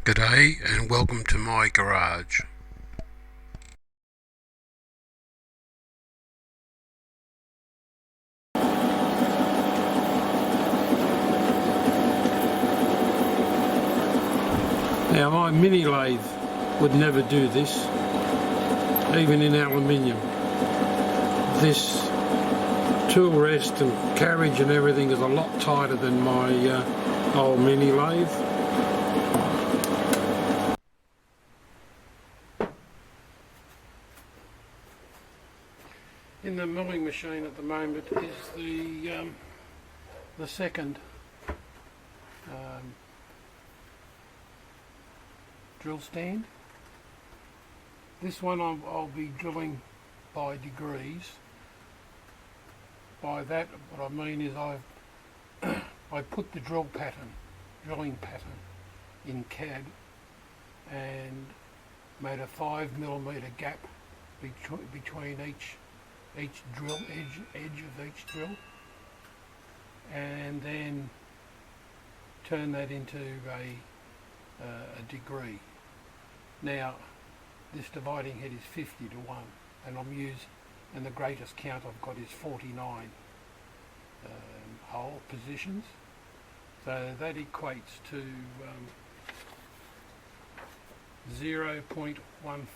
G'day and welcome to my garage. Now my mini lathe would never do this, even in aluminium. This tool rest and carriage and everything is a lot tighter than my old mini lathe. In the milling machine at the moment is the second drill stand. This one I'll be drilling by degrees. By that what I mean is I put the drilling pattern in CAD and made a 5mm gap between each drill edge of each drill, and then turn that into a degree. Now this dividing head is 50 to 1, and the greatest count I've got is 49 hole positions, so that equates to 0.15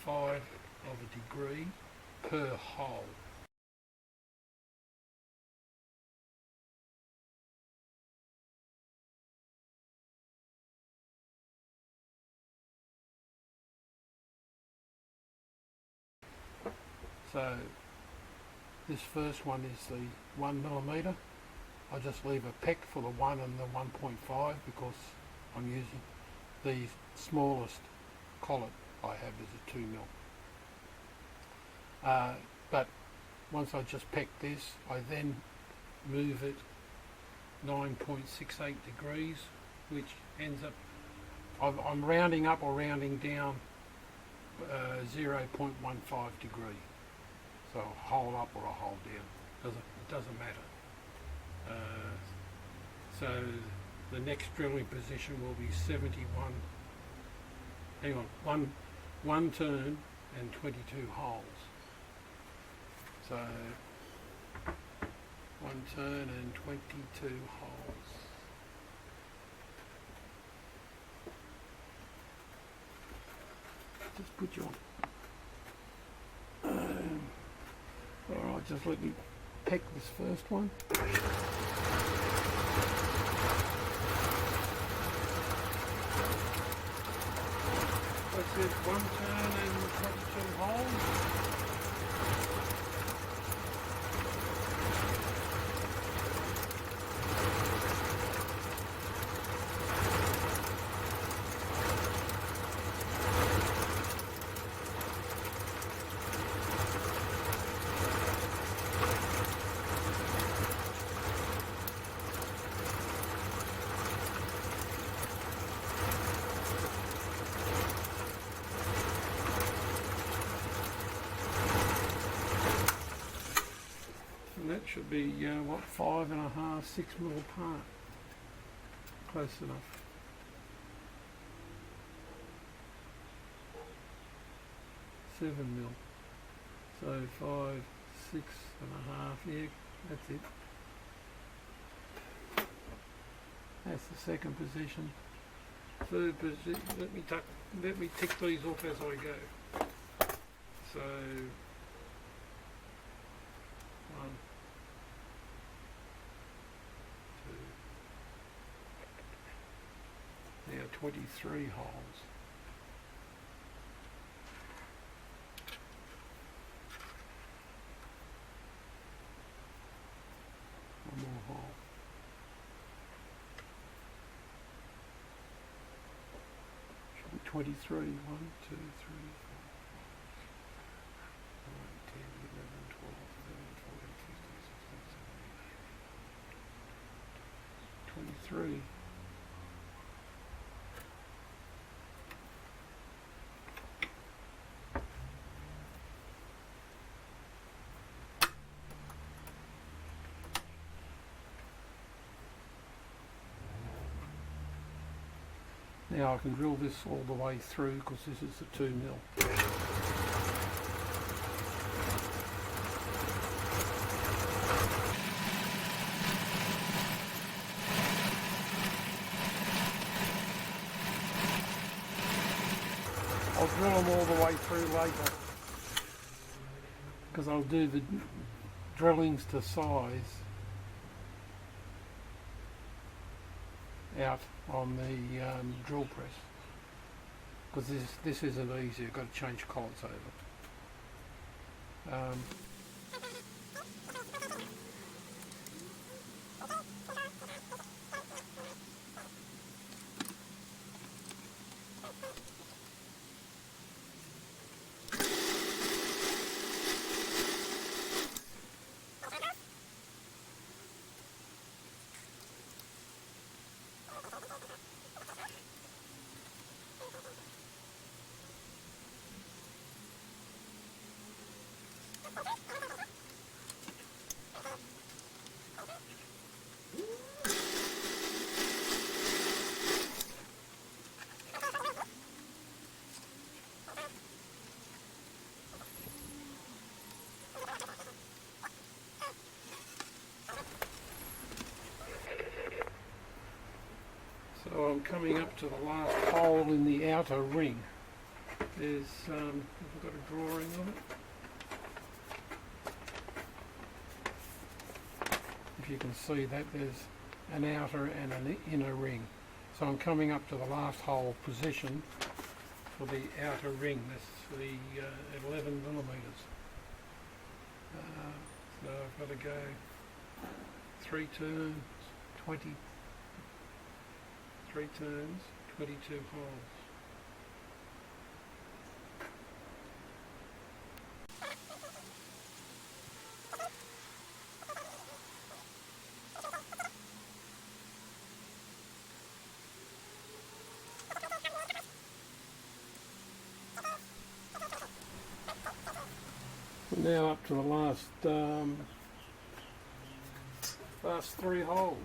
of a degree per hole. So this first one is the 1mm. I just leave a peck for the 1 and the 1.5 because I'm using the smallest collet I have is a 2mm. But once I just peck this, I then move it 9.68 degrees, which ends up, I'm rounding up or rounding down 0.15 degree. So a hole up or a hole down, it doesn't matter. So the next drilling position will be 71. Hang on, one turn and 22 holes. So 1 turn and 22 holes. Just put you on. Alright, just let me peck this first one. That's it, 1 turn and 22 holes. That should be, 5.5, 6 mil apart. Close enough. Seven mil. So 5, 6.5, yeah, that's it. That's the second position. Third position, let me tick these off as I go. So 1, 2, now 23 holes. One more hole. Should be 23. 1, 2, 3, 4, 5, 10, 11, 12, 13, 14, 15, 16, 17, 18, 23. Now I can drill this all the way through because this is the 2 mil. I'll drill them all the way through later because I'll do the drillings to size out on the drill press because this isn't easy. I've got to change collets over. So I'm coming up to the last hole in the outer ring. There's, I've got a drawing of it. If you can see that, there's an outer and an inner ring. So I'm coming up to the last hole position for the outer ring. That's the 11 millimetres. So I've got to go 3 turns, 3 turns, 22 holes. Now up to the last 3 holes.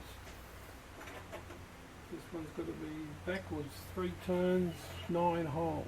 This one's got to be backwards, 3 turns, 9 holes.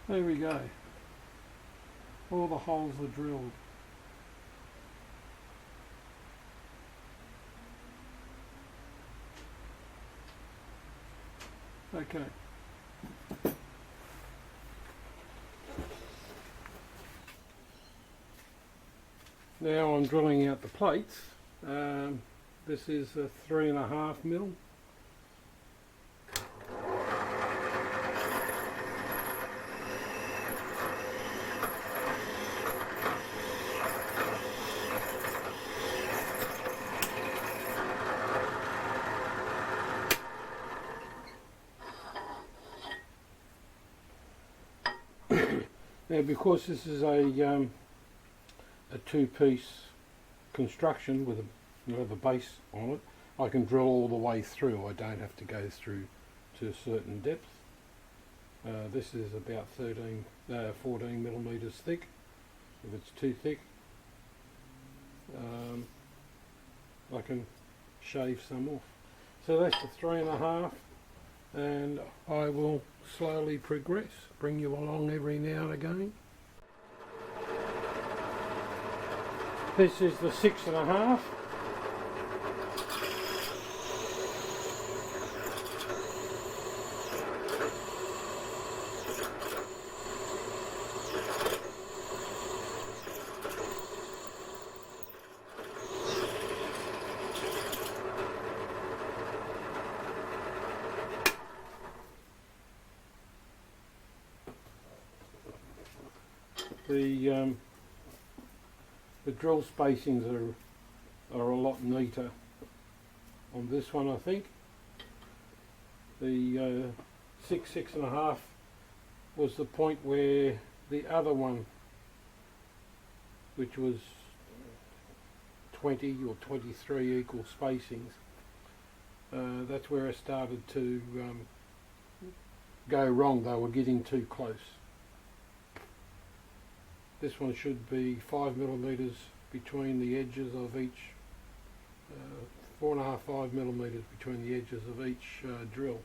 There we go. All the holes are drilled. Okay. Now I'm drilling out the plates. This is a 3.5 mil. Now, because this is a two-piece construction with a base on it, I can drill all the way through. I don't have to go through to a certain depth. This is about 14 millimetres thick. If it's too thick, I can shave some off. So that's the 3.5, and I will slowly progress, bring you along every now and again. This is the 6.5. The drill spacings are a lot neater on this one, I think. The 6.5 was the point where the other one, which was 20 or 23 equal spacings, that's where I started to go wrong. They were getting too close. This one should be 5 millimetres between the edges of each, 4.5, 5 millimetres between the edges of each drill.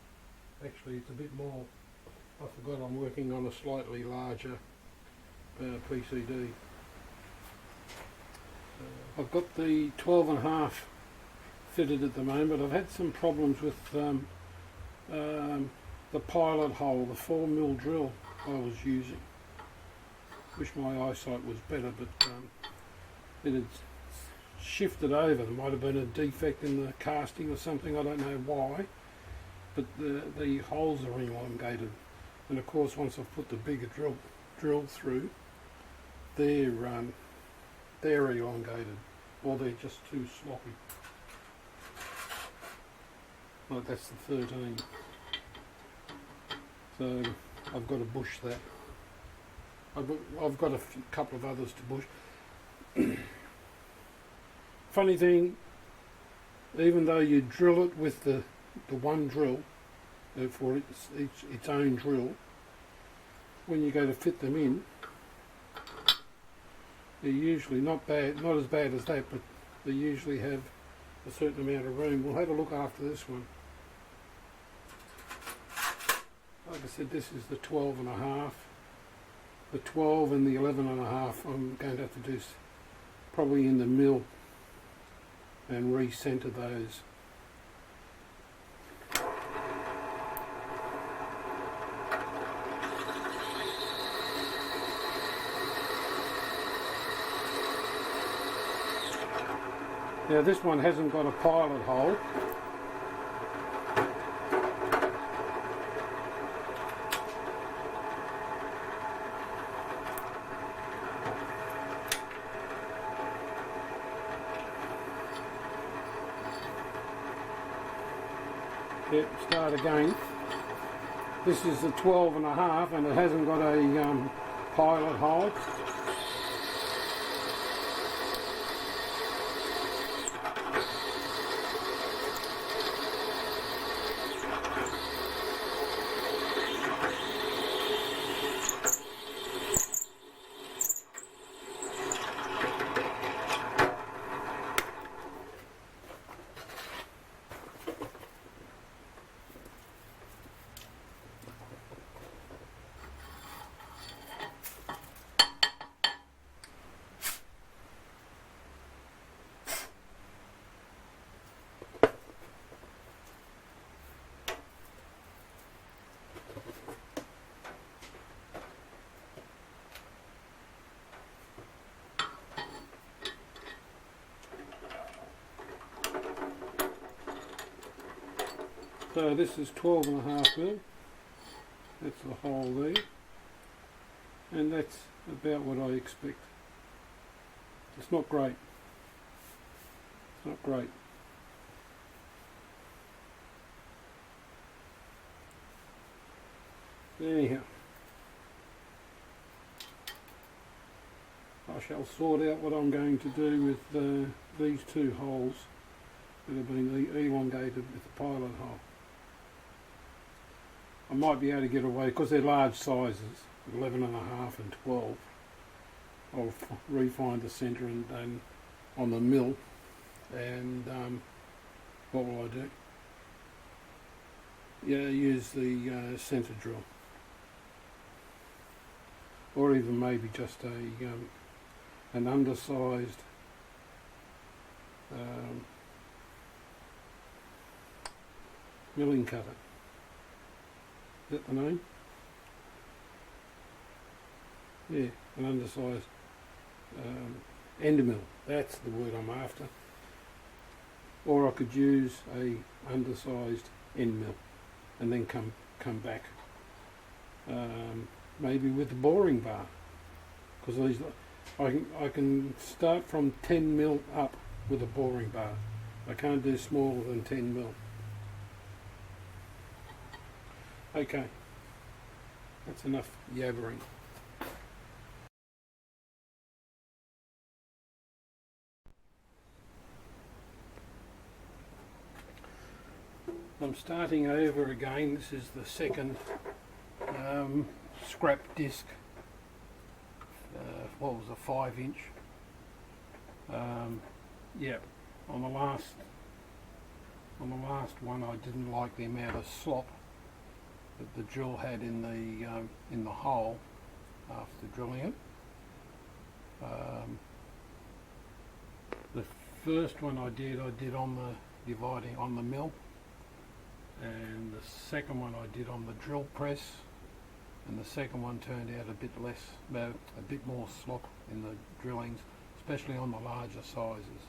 Actually, it's a bit more. I forgot I'm working on a slightly larger PCD. I've got the 12.5 fitted at the moment. I've had some problems with the pilot hole, the 4mm drill I was using. Wish my eyesight was better, but it had shifted over. There might have been a defect in the casting or something, I don't know why, but the holes are elongated, and of course once I've put the bigger drill through, they're elongated, or they're just too sloppy. Like that's the 13. So I've got to bush that. I've got a couple of others to bush. Funny thing, even though you drill it with the one drill for its own drill, when you go to fit them in, they're usually not as bad as that, but they usually have a certain amount of room. We'll have a look after this one. Like I said, this is the 12.5. The 12 and the 11.5 I'm going to have to do probably in the mill and re-centre those. Now this one hasn't got a pilot hole. Yep, start again. This is the 12.5 and it hasn't got a pilot hole. So this is 12.5 mil, that's the hole there, and that's about what I expect. It's not great, it's not great. Anyhow, I shall sort out what I'm going to do with these two holes that have been elongated with the pilot hole. I might be able to get away, because they're large sizes, 11.5 and 12. I'll refine the centre and on the mill, and what will I do? Yeah, use the centre drill, or even maybe just an undersized milling cutter. Is that the name? Yeah, an undersized end mill. That's the word I'm after. Or I could use a undersized end mill and then come back. Maybe with the boring bar, because these I can start from 10 mil up with a boring bar. I can't do smaller than 10 mil. Okay, that's enough yabbering. I'm starting over again. This is the second scrap disc. What was a 5-inch? Yeah, on the last one I didn't like the amount of slop that the drill had in the hole after drilling it. The first one I did on the dividing on the mill, and the second one I did on the drill press, and the second one turned out a bit less, a bit more slop in the drillings, especially on the larger sizes.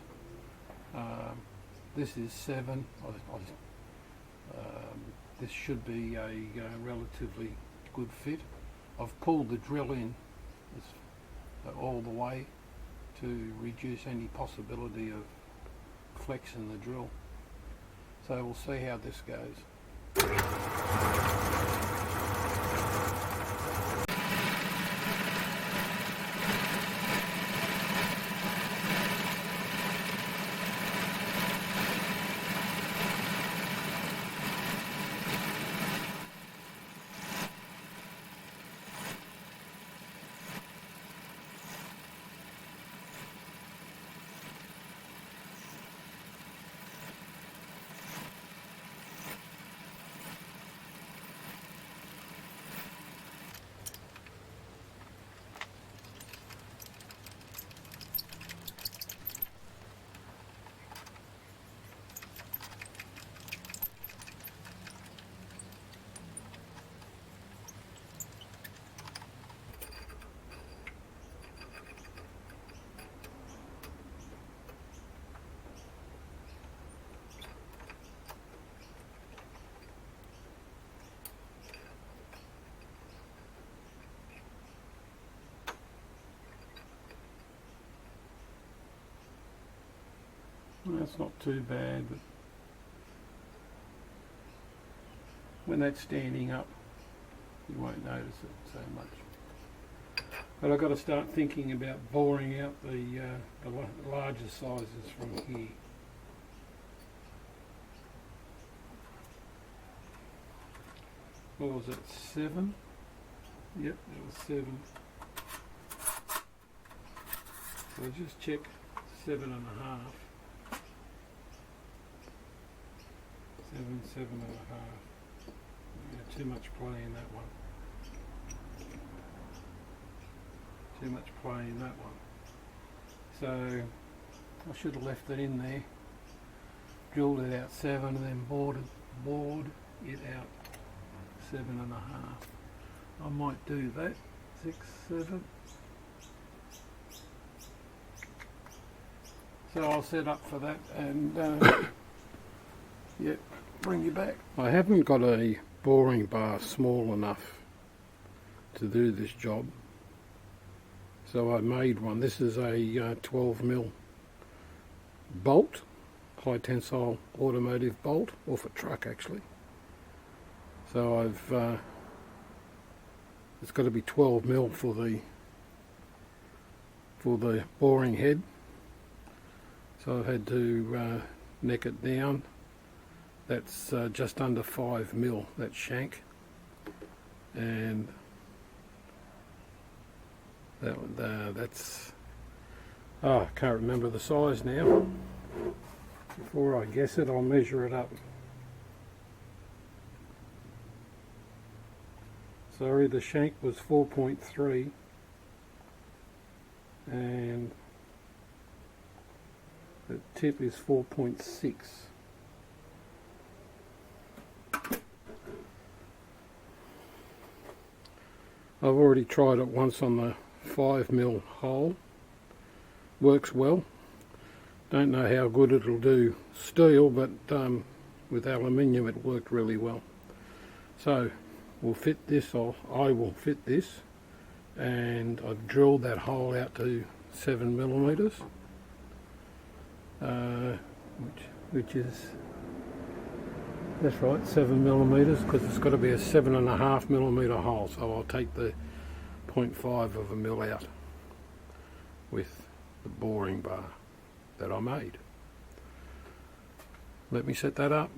This is 7. This should be a relatively good fit. I've pulled the drill in all the way to reduce any possibility of flexing the drill. So we'll see how this goes. That's not too bad, but when that's standing up, you won't notice it so much. But I've got to start thinking about boring out the larger sizes from here. What was it, 7? Yep, it was 7. So just check 7.5. 7.5. Yeah, too much play in that one. Too much play in that one. So I should have left it in there, drilled it out 7, and then bored it out 7.5. I might do that. 6, 7. So I'll set up for that and yeah, bring you back. I haven't got a boring bar small enough to do this job, so I made one. This is a 12 mil bolt, high tensile automotive bolt, off a truck actually. So I've it's got to be 12 mil for for the boring head, so I've had to neck it down. That's just under 5 mil, that shank, and that's I can't remember the size now. Before I guess it, I'll measure it up. Sorry, the shank was 4.3 and the tip is 4.6. I've already tried it once on the 5 mil hole. Works well. Don't know how good it'll do steel, but with aluminium it worked really well. So we'll fit this off. I will fit this, and I've drilled that hole out to 7 millimeters, which is, that's right, 7 millimeters, because it's got to be a 7.5 millimeter hole. So I'll take the 0.5 of a mil out with the boring bar that I made. Let me set that up.